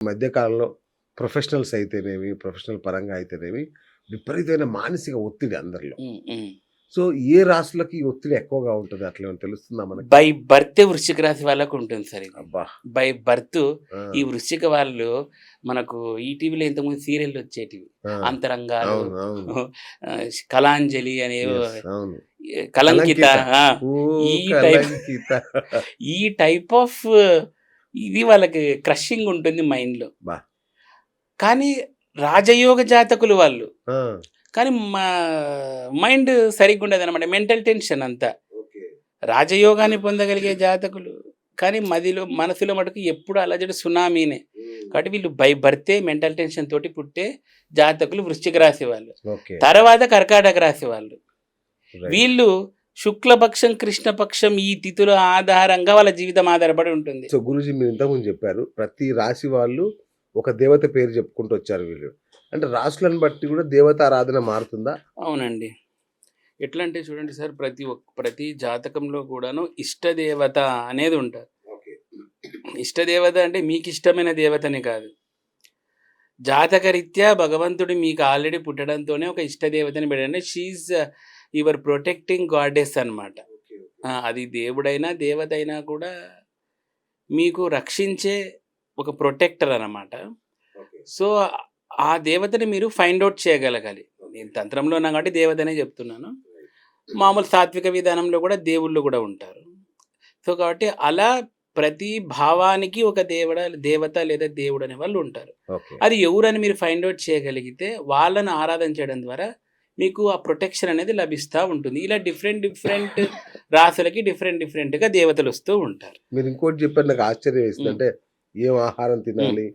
మధ్య కాలంలో ప్రొఫెషనల్స్ అయితేనేమి, ప్రొఫెషనల్ పరంగా అయితేనేమి విపరీతమైన మానసిక ఒత్తిడి అందరిలో. హ్మ్. హ్మ్. సో, ఏ రాశులకి ఈ ఒత్తిడి ఎక్కువగా ఉంటది? అట్లేమన్నా తెలుస్తుందా మనకి? బై బర్త్ వృశ్చిక రాశి వాళ్ళకు ఉంటుంది సార్ ఇది. అబ్బా! బై బర్త్ ఆ! ఈ వృశ్చిక వాళ్ళు మనకు ఈటీవీలో ఇంతకుముందు సీరియల్‌లు వచ్చేటివి. ఆ! అంతరంగాలు, అవును. అవును. కళాంజలి అనేవో, యెస్. అవును. కలంకిత. కలంకిత. ఆ! ఓ ఈ టైప్ కలంకిత. ఈ టైప్ ఆఫ్ ఇది వాళ్ళకి క్రషింగ్ ఉంటుంది మైండ్‌లో. అబ్బా! కానీ రాజయోగ జాతకులు వాళ్ళు. ఆ! కానీ మైండ్ సరిగ్గుండదనమాట. మెంటల్ టెన్షన్ అంతా. ఓకే. రాజయోగాన్ని పొందగలిగే జాతకులు. కానీ మనసులో మటుకు ఎప్పుడు అలజడి సునామీనే. హ్మ్. కాబట్టి వీళ్ళు బై బర్తే మెంటల్ టెన్షన్ తోటి పుట్టే జాతకులు వృశ్చిక రాశి వాళ్ళు. ఓకే. తర్వాత కర్కాటక రాశి వాళ్ళు. రైట్. వీళ్ళు శుక్లపక్షం, కృష్ణపక్షం ఈ తిథుల ఆధారంగా వాళ్ళ జీవితం ఆధారపడి ఉంటుంది. సో, గురూజీ మీరు ఇంతకుముందు చెప్పారు. ప్రతి రాశి వాళ్ళు ఒక దేవత పేరు చెప్పుకుంటూ వచ్చారు వీళ్ళు. అంటే రాశులను బట్టి కూడా దేవతారాధన మారుతుందా? అవునండి. ఎట్లా అంటే చూడండి సార్, ప్రతి జాతకంలో కూడాను ఇష్టదేవత అనేది ఉంటారు. ఓకే. ఇష్టదేవత అంటే మీకు ఇష్టమైన దేవతని కాదు. జాతకరీత్యా భగవంతుడు మీకు ఆల్రెడీ పుట్టడంతోనే ఒక ఇష్టదేవతని పెట్టండి. షీఈస్ యువర్ ప్రొటెక్టింగ్ గాడెస్ అనమాట. ఓకే. అది దేవుడైనా దేవత అయినా కూడా మీకు రక్షించే ఒక ప్రొటెక్టర్ అన్నమాట. ఓకే. సో ఆ దేవతని మీరు ఫైండ్ అవుట్ చేయగలగాలి. నేను తంత్రంలో ఉన్నా కాబట్టి దేవతనే చెప్తున్నాను. మామూలు సాత్విక విధానంలో కూడా దేవుళ్ళు కూడా ఉంటారు. సో కాబట్టి అలా ప్రతి భావానికి ఒక దేవత లేదా దేవుడు అనే వాళ్ళు ఉంటారు. ఓకే. అది ఎవరని మీరు ఫైండ్ అవుట్ చేయగలిగితే వాళ్ళను ఆరాధన చేయడం ద్వారా మీకు ఆ ప్రొటెక్షన్ అనేది లభిస్తూ ఉంటుంది. ఇలా డిఫరెంట్ రాసులకి డిఫరెంట్‌గా దేవతలు వస్తూ ఉంటారు. మీరు ఇంకోటి చెప్పారు నాకు ఆశ్చర్యం వేసింది. అంటే ఏం ఆహారం తినాలి?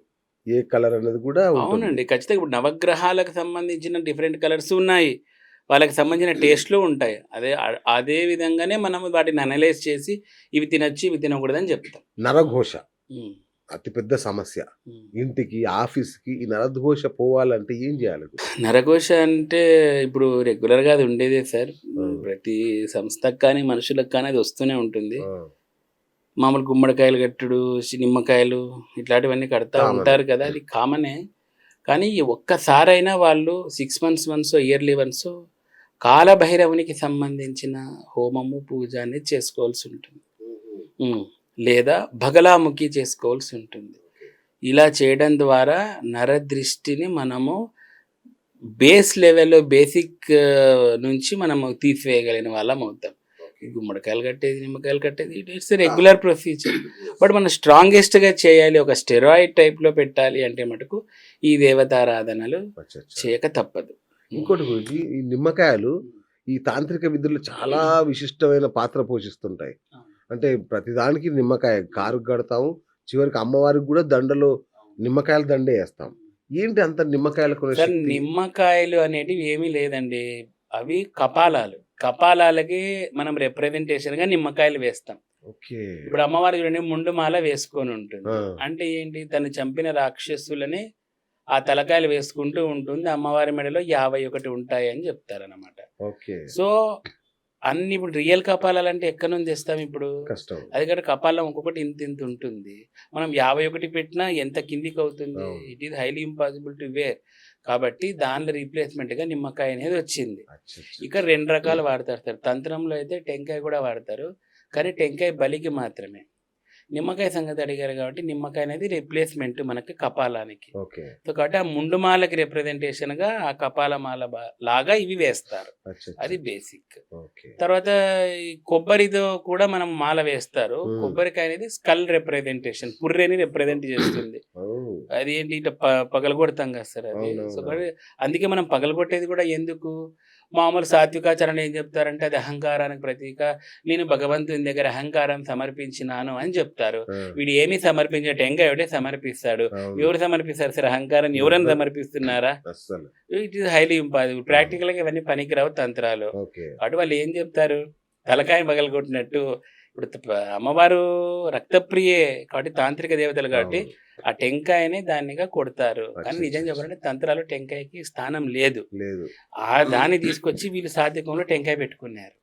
ఏ కలర్ అనేది కూడా ఉంటుంది. అవునండి. ఖచ్చితంగా ఇప్పుడు నవగ్రహాలకు సంబంధించిన డిఫరెంట్ కలర్స్ ఉన్నాయి. వాళ్ళకి సంబంధించిన టేస్ట్‌లు ఉంటాయి. అదే విధంగానే మనం వాటిని అనలైజ్ చేసి ఇవి తినొచ్చు, ఇవి తినకూడదని చెప్తాం. నరఘోష హ్మ్. అతి పెద్ద సమస్య. హ్మ్. ఇంటికి, ఆఫీస్‌కి ఈ నరఘోష పోవాలంటే ఏం చేయాలి? నరఘోష అంటే ఇప్పుడు రెగ్యులర్‌గా అది ఉండేదే సార్. హ్మ్. ప్రతి సంస్థకి కానీ, మనుషులకు కానీ అది వస్తూనే ఉంటుంది. ఆ! మామూలు గుమ్మడికాయలు కట్టుడు, నిమ్మకాయలు ఇట్లాంటివన్నీ కడతా కామన్. ఉంటారు కదా! అది కామనే. కానీ ఈ ఒక్కసారైనా వాళ్ళు 6 మంత్స్ వన్సో, ఇయర్లీ వన్సో కాలభైరవునికి సంబంధించిన హోమము, పూజ అనేది చేసుకోవాల్సి ఉంటుంది. హుహు. లేదా బగలాముఖి చేసుకోవాల్సి ఉంటుంది. ఇలా చేయడం ద్వారా నరదృష్టిని మనము బేస్ లెవెల్‌లో బేసిక్ నుంచి మనము తీసివేయగలిగిన వాళ్ళం అవుతాం. ఈ గుమ్మడికాయలు కట్టేది, నిమ్మకాయలు కట్టేది ఇట్స్ రెగ్యులర్ ప్రొసీజర్. బట్ మనం స్ట్రాంగెస్ట్‌గా చేయాలి, ఒక స్టెరాయిడ్ టైప్‌లో పెట్టాలి అంటే మటుకు ఈ దేవతారాధనలు అచ్చచ్చ. చేయక తప్పదు. ఇంకోటి గురూజీ ఈ నిమ్మకాయలు ఈ తాంత్రిక విధుల్లో చాలా విశిష్టమైన పాత్ర పోషిస్తుంటాయి. అంటే ప్రతిదానికి నిమ్మకాయ కారుకు కడతాము. చివరికి అమ్మవారికి గూడా దండలో నిమ్మకాయల దండే ఏస్తాం. ఏంటి అంత నిమ్మకాయలకున్న సార్ శక్తి? నిమ్మకాయలు అనేటివి ఏమీ లేదండి. అవి కపాలాలు. కపాలాలకి మనం రిప్రజెంటేషన్‌గా నిమ్మకాయలు వేస్తాం. ఓకే. ఇప్పుడు అమ్మవారు చూడండి ముండుమాల వేసుకొని ఉంటుంది. ఆ! అంటే ఏంటి, తను చంపిన రాక్షసులని ఆ తలకాయలు వేసుకుంటూ ఉంటుంది. అమ్మవారి మెడలో 51 ఉంటాయి అని చెప్తారనమాట. ఓకే. సో అన్ని ఇప్పుడు రియల్ కపాలాలంటే ఎక్కడి నుంచి తెస్తాం ఇప్పుడు? కష్టం. అది కూడా కపాలం ఒక్కొక్కటి ఇంతింత ఉంటుంది. మనం 51 పెట్టినా ఎంత కిందికి అవుతుంది? అవును. It is highly impossible to wear. కాబట్టి దానిలో రీప్లేస్‌మెంట్‌గా నిమ్మకాయ అనేది వచ్చింది. అచ్చచ్చ. ఇక 2 రకాలు వాడతారు సార్. తంత్రంలో అయితే టెంకాయ కూడా వాడతారు. కానీ టెంకాయ బలికి మాత్రమే. నిమ్మకాయ సంగతి అడిగారు కాబట్టి నిమ్మకాయ అనేది రిప్లేస్‌మెంట్ మనకి కపాలానికి. ఓకే. సో కాబట్టి ఆ ముండుమాలకి రిప్రజెంటేషన్‌గా ఆ కపాలమాల లాగా ఇవి వేస్తారు. అచ్చచ్చ. అది బేసిక్. ఓకే. తర్వాత ఈ కొబ్బరితో కూడా మనం మాల వేస్తారు. హ్మ్. కొబ్బరికాయ అనేది స్కల్ రిప్రజెంటేషన్, పుర్రెని రిప్రజెంట్ చేస్తుంది. ఓహ్! అది ఏంటి ఇట్లా పగలగొడతాం కదా సార్ అది. సో అవునవునవును. అందుకే మనం పగలగొట్టేది కూడా ఎందుకు? మామూలు సాత్వికాచరణ ఏం చెప్తారంటే అది అహంకారానికి ప్రతీక. నేను భగవంతుని దగ్గర అహంకారం సమర్పించినాను అని చెప్తారు. ఆ! వీడు ఏమీ సమర్పించే టెంకాయ ఒకటే సమర్పిస్తాడు. అవును. ఎవరు సమర్పిస్తారు సార్ అహంకారాన్ని? ఎవరైనా సమర్పిస్తున్నారా? అస్సలు. It is highly impossible. ప్రాక్టికల్‌గా ఇవన్నీ పనికిరావు తంత్రాలు. ఓకే. కాబట్టి వాళ్ళు ఏం చెప్తారు? తలకాయ పగలగొట్టినట్టు. ఇప్పుడు అమ్మవారు రక్తప్రియే కాబట్టి తాంత్రిక దేవతలు కాబట్టి అవును. ఆ టెంకాయని దాన్నిగా కొడతారు. కానీ అచ్చచ్చ. నిజం చెప్పాలంటే తంత్రాలు టెంకాయకి స్థానం లేదు. లేదు. దాన్ని తీసుకొచ్చి వీళ్ళు సాత్వికంలో టెంకాయ పెట్టుకున్నారు.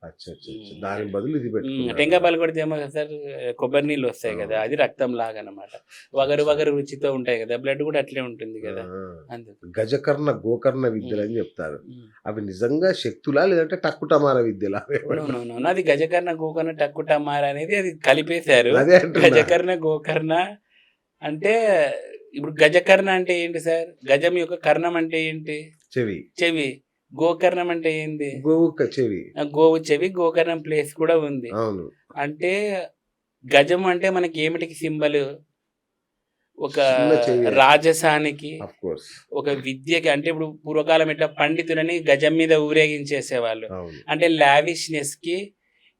అచ్చా అచ్చా అచ్చా. దానికి బదులు ఇది పెట్టుకున్నారు. టెంకాయ పాలు కొడితే ఏమో కదా సార్, కొబ్బరి నీళ్ళు వస్తాయి కదా, అది రక్తం లాగా అనమాట. వగరు వగరు రుచితో ఉంటాయి కదా, బ్లడ్ కూడా అట్లే ఉంటుంది కదా, ఆ, అందుకు. గజకర్ణ గోకర్ణ విద్యలు అని చెప్తారు. ఉమ్. అవి నిజంగా శక్తులా లేదంటే టక్కుటమార విద్యలా? No, no, no. అది గజకర్ణ గోకర్ణ టక్కుటమార అనేది అది కలిపేశారు. అదే అంటున్నా. గజకర్ణ గోకర్ణ అంటే ఇప్పుడు గజకర్ణ అంటే ఏంటి సార్? గజం యొక్క కర్ణం అంటే ఏంటి? చెవి. చెవి. గోకర్ణం అంటే ఏంది? గోవు చెవి. గోవు చెవి, గోకర్ణం ప్లేస్ కూడా ఉంది. అవును. అంటే గజం అంటే మనకి ఏమిటికి సింబల్? ఒక చిన్న చెవి. రాజసానికి, ఆఫ్ కోర్స్. ఒక విద్యకి. అంటే ఇప్పుడు పూర్వకాలం ఇట్లా పండితులని గజం మీద ఊరేగించేసేవాళ్ళు. అవును. అంటే లావిష్నెస్ కి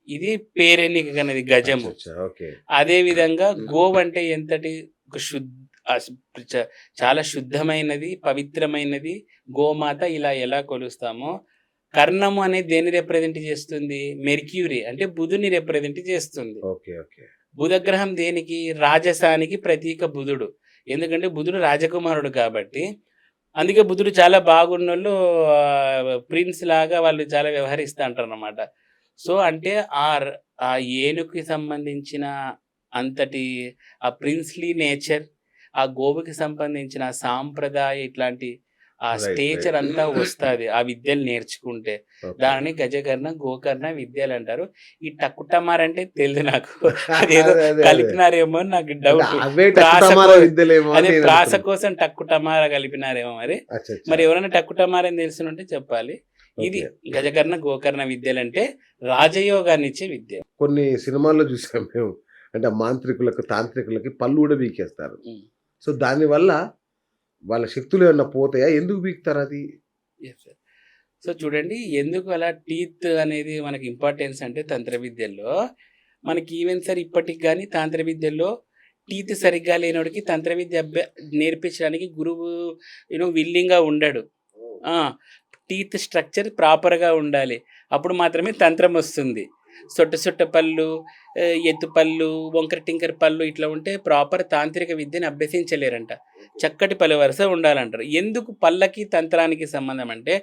ఇది పేరెన్నిక కన్నది గజము. అచ్చా, ఓకే. అదే విధంగా గోవు అంటే ఎంతటి ఒక చాలా శుద్ధమైనది, పవిత్రమైనది గోమాత. ఇలా ఎలా కొలుస్తామో, కర్ణము అనేది దేన్ని రిప్రజెంట్ చేస్తుంది? మెర్క్యూరీ అంటే బుధుని రిప్రజెంట్ చేస్తుంది. Okay okay. బుధగ్రహం దేనికి? రాజసానికి ప్రతీక బుధుడు. ఎందుకంటే బుధుడు రాజకుమారుడు కాబట్టి. అందుకే బుధుడు చాలా బాగున్నోళ్ళు ప్రిన్స్ లాగా వాళ్ళు చాలా వ్యవహరిస్తూ అంటారు అన్నమాట. సో అంటే ఆ ఏనుగుకి సంబంధించిన అంతటి ఆ ప్రిన్స్లీ నేచర్, ఆ గోవుకి సంబంధించిన సాంప్రదాయ ఇట్లాంటి ఆ స్టేచర్ అంతా వస్తుంది ఆ విద్యలు నేర్చుకుంటే. దానిని గజకర్ణ గోకర్ణ విద్యలు అంటారు. ఈ టక్కుటమార్ అంటే తెలియదు నాకు, అదేదో కలిపినారేమో నాకు డౌట్. అదే ప్రాస కోసం టక్కుటమార కలిపినారేమో మరి. మరి ఎవరైనా టక్కుటమార అని తెలిసినుంటే చెప్పాలి. ఇది గజకర్ణ గోకర్ణ విద్యలు అంటే రాజయోగాన్ని ఇచ్చే విద్య. కొన్ని సినిమాల్లో చూసాం మేము, అంటే మాంత్రికులకు తాంత్రికులకి పళ్ళు కూడా బీకేస్తారు. సో దానివల్ల వాళ్ళ శక్తులు ఏమన్నా పోతాయా? ఎందుకు బీకుతారు అది? సో చూడండి, ఎందుకు అలా టీత్ అనేది మనకి ఇంపార్టెన్స్ అంటే తంత్ర విద్యల్లో మనకి ఈవెన్ సార్ ఇప్పటికి కానీ తంత్ర విద్యల్లో టీత్ సరిగ్గా లేనోడికి తంత్ర విద్య నేర్పించడానికి గురువు విల్లింగ్గా ఉండడు. టీత్ స్ట్రక్చర్ ప్రాపర్గా ఉండాలి, అప్పుడు మాత్రమే తంత్రం వస్తుంది. సొట్ట పళ్ళు, ఎత్తు పళ్ళు, వంకర టింకర పళ్ళు ఇట్లా ఉంటే ప్రాపర్ తాంత్రిక విద్యను అభ్యసించలేరంట. చక్కటి పలు వరుస ఉండాలంటారు. ఎందుకు పళ్ళకి తంత్రానికి సంబంధం అంటే,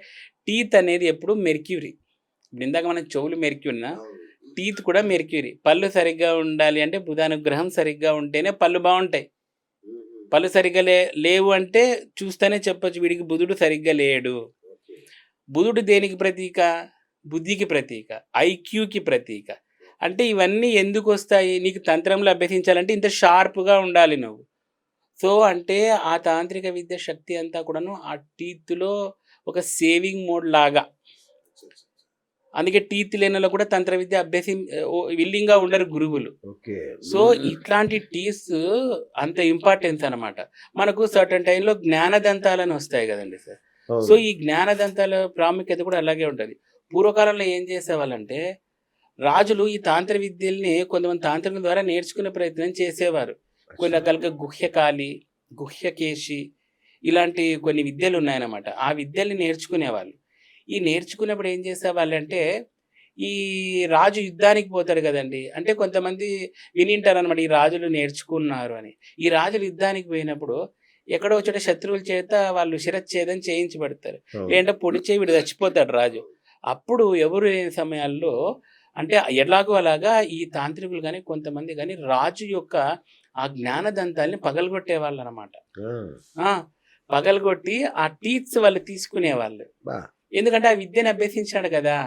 టీత్ అనేది ఎప్పుడు మెర్క్యూరీ. ఇప్పుడు ఇందాక మనం చెవులు మెర్క్యూరీనా, టీత్ కూడా మెర్క్యూరీ. పళ్ళు సరిగ్గా ఉండాలి అంటే బుధానుగ్రహం సరిగ్గా ఉంటేనే పళ్ళు బాగుంటాయి. పళ్ళు సరిగ్గా లేవు అంటే చూస్తేనే చెప్పొచ్చు వీడికి బుధుడు సరిగ్గా లేడు. బుధుడు దేనికి ప్రతీక? బుద్ధికి ప్రతీక, ఐక్యూకి ప్రతీక. అంటే ఇవన్నీ ఎందుకు వస్తాయి? నీకు తంత్రంలో అభ్యసించాలంటే ఇంత షార్ప్గా ఉండాలి నువ్వు. సో అంటే ఆ తాంత్రిక విద్య శక్తి అంతా కూడాను ఆ టీత్లో ఒక సేవింగ్ మోడ్ లాగా. అందుకే టీత్ లేనలో కూడా తంత్ర విద్య విల్లింగ్గా ఉండరు గురువులు. సో ఇట్లాంటి టీత్స్ అంత ఇంపార్టెన్స్ అనమాట. మనకు సర్టన్ టైంలో జ్ఞానదంతాలని వస్తాయి కదండి సార్. సో ఈ జ్ఞానదంతాల ప్రాముఖ్యత కూడా అలాగే ఉంటుంది. పూర్వకాలంలో ఏం చేసేవాళ్ళంటే రాజులు ఈ తాంత్ర విద్యల్ని కొంతమంది తాంత్రికుల ద్వారా నేర్చుకునే ప్రయత్నం చేసేవారు. కొన్ని రకాలుగా గుహ్యకాళి, గుహ్యకేశి ఇలాంటి కొన్ని విద్యలు ఉన్నాయన్నమాట. ఆ విద్యల్ని నేర్చుకునేవాళ్ళు. ఈ నేర్చుకున్నప్పుడు ఏం చేసేవాళ్ళంటే, ఈ రాజు యుద్ధానికి పోతాడు కదండి. అంటే కొంతమంది వినింటారు అనమాట, ఈ రాజులు నేర్చుకున్నారు అని. ఈ రాజులు యుద్ధానికి పోయినప్పుడు ఎక్కడో చోట శత్రువుల చేత వాళ్ళు శిరచ్ఛేదం చేయించబడతారు. లేదంటే పొడిచే వీడు చచ్చిపోతాడు రాజు. అప్పుడు ఎవరు లేని సమయాల్లో అంటే ఎలాగో అలాగా ఈ తాంత్రికులు కానీ కొంతమంది కానీ రాజు యొక్క ఆ జ్ఞానదంతాల్ని పగలగొట్టే వాళ్ళు అనమాట. పగలగొట్టి ఆ టీత్స్ వాళ్ళు తీసుకునేవాళ్ళు. ఎందుకంటే ఆ విద్యను అభ్యసించాడు కదా,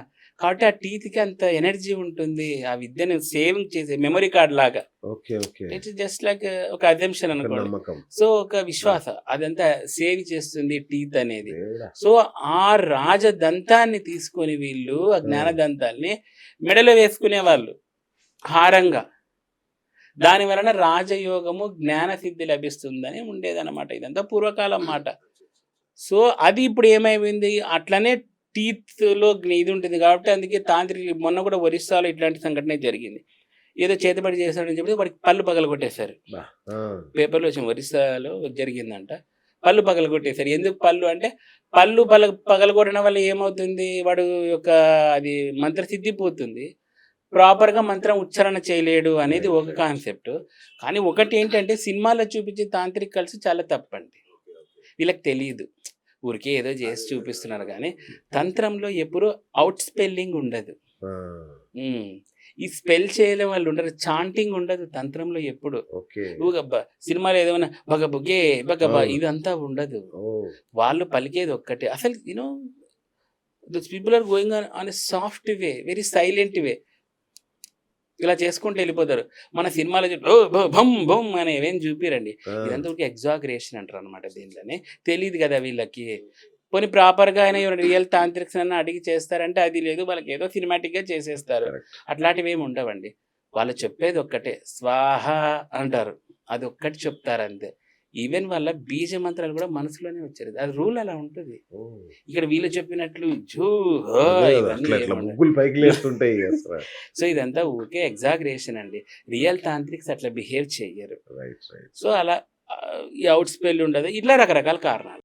కాబట్టి ఆ టీత్కి అంత ఎనర్జీ ఉంటుంది. ఆ విద్యను సేవింగ్ చేసే మెమరీ కార్డ్ లాగా. ఇట్స్ జస్ట్ లైక్ ఒక అజంప్షన్ అనుకోండి. సో ఒక విశ్వాస, అదంతా సేవ్ చేస్తుంది టీత్ అనేది. సో ఆ రాజదంతాన్ని తీసుకొని వీళ్ళు ఆ జ్ఞానదంతాల్ని మెడలో వేసుకునే వాళ్ళు హారంగా. దాని వలన రాజయోగము జ్ఞాన సిద్ధి లభిస్తుందని ఉండేదన్నమాట. ఇదంతా పూర్వకాలం మాట. సో అది ఇప్పుడు ఏమైపోయింది, అట్లనే టీత్లో ఇది ఉంటుంది కాబట్టి అందుకే తాంత్రిక మొన్న కూడా ఒరిస్సాలో ఇట్లాంటి సంఘటన జరిగింది. ఏదో చేతబడి చేశాడని చెప్పి వాడికి పళ్ళు పగలగొట్టేశారు. పేపర్లో వచ్చిన ఒరిస్సాలో జరిగిందంట. పళ్ళు పగలగొట్టేశారు. ఎందుకు పళ్ళు అంటే, పళ్ళు పగలగొట్టడం వల్ల ఏమవుతుంది, వాడు యొక్క అది మంత్రసిద్ధి పోతుంది, ప్రాపర్గా మంత్రం ఉచ్చారణ చేయలేడు అనేది ఒక కాన్సెప్ట్. కానీ ఒకటి ఏంటంటే సినిమాలో చూపించే తాంత్రికల్స్ చాలా తప్పండి. వీళ్ళకి తెలియదు, ఊరికే ఏదో చేసి చూపిస్తున్నారు. కానీ తంత్రంలో ఎప్పుడు అవుట్ స్పెల్లింగ్ ఉండదు. ఆ, ఉమ్. ఈ స్పెల్ చేయడం వాళ్ళు ఉండరు, చాంటింగ్ ఉండదు తంత్రంలో ఎప్పుడు. ఓకే. ఊగబ్బా సినిమాలో ఏదైనా బగబుగే బగబా అవును. ఇదంతా ఉండదు. ఓ, వాళ్ళు పలికేది ఒక్కటే. అసలు those people are going on a soft way, very silent way. ఇలా చేసుకుంటూ వెళ్ళిపోతారు. మన సినిమాలో ఓ భం భం అని ఏమేం చూపిరండి. ఆ, ఇదంతా ఒక ఎగ్జాగరేషన్ అంటారు అనమాట. దీనిలోనే తెలియదు కదా వీళ్ళకి. పోనీ ప్రాపర్గా అయినా రియల్ తాంత్రిక్స్ అన్న అడిగి చేస్తారంటే అది లేదు, వాళ్ళకి ఏదో సినిమాటిక్గా చేసేస్తారు. correct. అట్లాంటివి ఏమి ఉండవండి. వాళ్ళు చెప్పేది ఒక్కటే స్వాహ అంటారు, అది ఒక్కటి చెప్తారు అంతే. ఈవెన్ వాళ్ళ బీజ మంత్రాలు కూడా మనసులోనే వచ్చారు, అది రూల్ అలా ఉంటుంది. ఓ, ఇక్కడ వీళ్ళు చెప్పినట్లు జూ హో అదే కదా, ఇవన్నీ అట్లా ఇట్లా ఏమి ఉండవు. ముగ్గులు పైకి లేస్తుంటాయి అసలు. సో ఇదంతా ఊరికే ఎగ్జాగరేషన్ అండి. రియల్ తాంత్రిక్స్ అట్లా బిహేవ్ చెయ్యరు. Right right. సో అలా ఈ అవుట్ స్పెల్ ఉండదు, ఇట్లా రకరకాల కారణాలు.